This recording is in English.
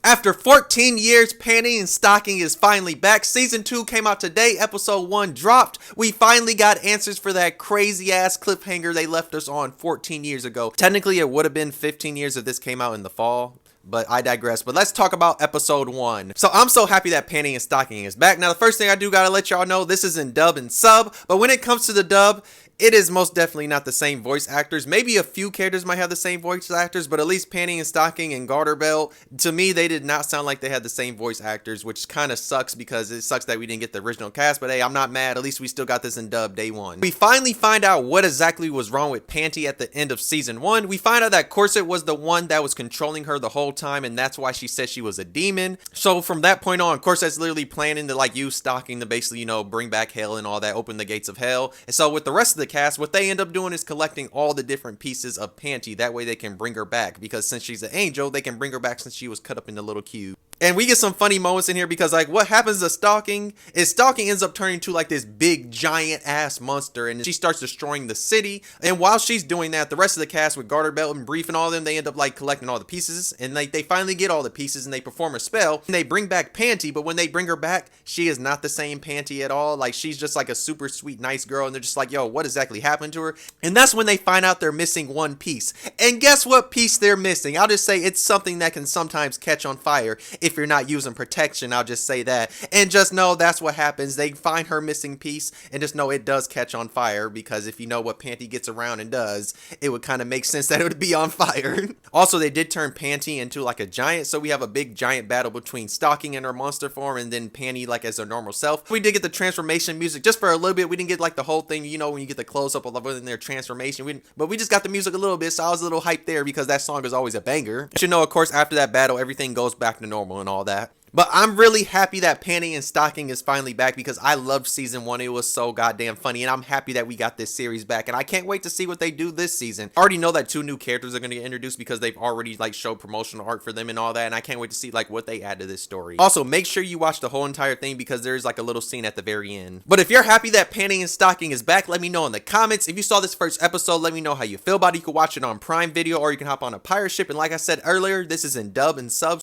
After 14 years, Panty and Stocking is finally back. Season 2 came out today. Episode 1 dropped. We finally got answers for that crazy ass cliffhanger they left us on 14 years ago. Technically, it would have been 15 years if this came out in the fall, but I digress. But let's talk about episode 1. So I'm so happy that Panty and Stocking is back. Now, the first thing I do gotta let y'all know, this is in dub and sub, but when it comes to the dub, it is most definitely not the same voice actors. Maybe a few characters might have the same voice actors, but at least Panty and Stocking and Garterbelt, to me, they did not sound like they had the same voice actors, which kind of sucks because it sucks that we didn't get the original cast, but hey, I'm not mad. At least we still got this in dub day 1. We finally find out what exactly was wrong with Panty at the end of season 1. We find out that Corset was the one that was controlling her the whole time, and that's why she said she was a demon. So from that point on, Corset's literally planning to use Stocking to basically, bring back hell and all that, open the gates of hell. And so with the rest of the cast, what they end up doing is collecting all the different pieces of Panty. That way they can bring her back, because since she's an angel, they can bring her back since she was cut up in the little cube. And we get some funny moments in here because what happens to Stocking is Stocking ends up turning to this big giant ass monster, and she starts destroying the city. And while she's doing that, the rest of the cast with Garterbelt and Brief and all of them, they end up collecting all the pieces, and they finally get all the pieces, and they perform a spell, and they bring back Panty. But when they bring her back, she is not the same Panty at all. She's just a super sweet nice girl, and they're just yo, what exactly happened to her? And that's when they find out they're missing one piece. And guess what piece they're missing? I'll just say it's something that can sometimes catch on fire if you're not using protection. I'll just say that. And just know that's what happens. They find her missing piece, and just know it does catch on fire, because if you know what Panty gets around and does, it would kind of make sense that it would be on fire. Also, they did turn Panty into a giant, so we have a big giant battle between Stocking in her monster form and then Panty as her normal self. We did get the transformation music just for a little bit. We didn't get the whole thing, when you get the close up of in their transformation. But we just got the music a little bit, so I was a little hyped there because that song is always a banger. You should know, of course, after that battle, everything goes back to normal and all that. But I'm really happy that Panty and Stocking is finally back, because I loved season 1. It was so goddamn funny, and I'm happy that we got this series back, and I can't wait to see what they do this season. I already know that 2 new characters are going to get introduced because they've already showed promotional art for them and all that, and I can't wait to see what they add to this story. Also, make sure you watch the whole entire thing, because there's a little scene at the very end. But if you're happy that Panty and Stocking is back, let me know in the comments. If you saw this first episode, let me know how you feel about it. You can watch it on Prime Video, or you can hop on a pirate ship, and like I said earlier, this is in dub and sub.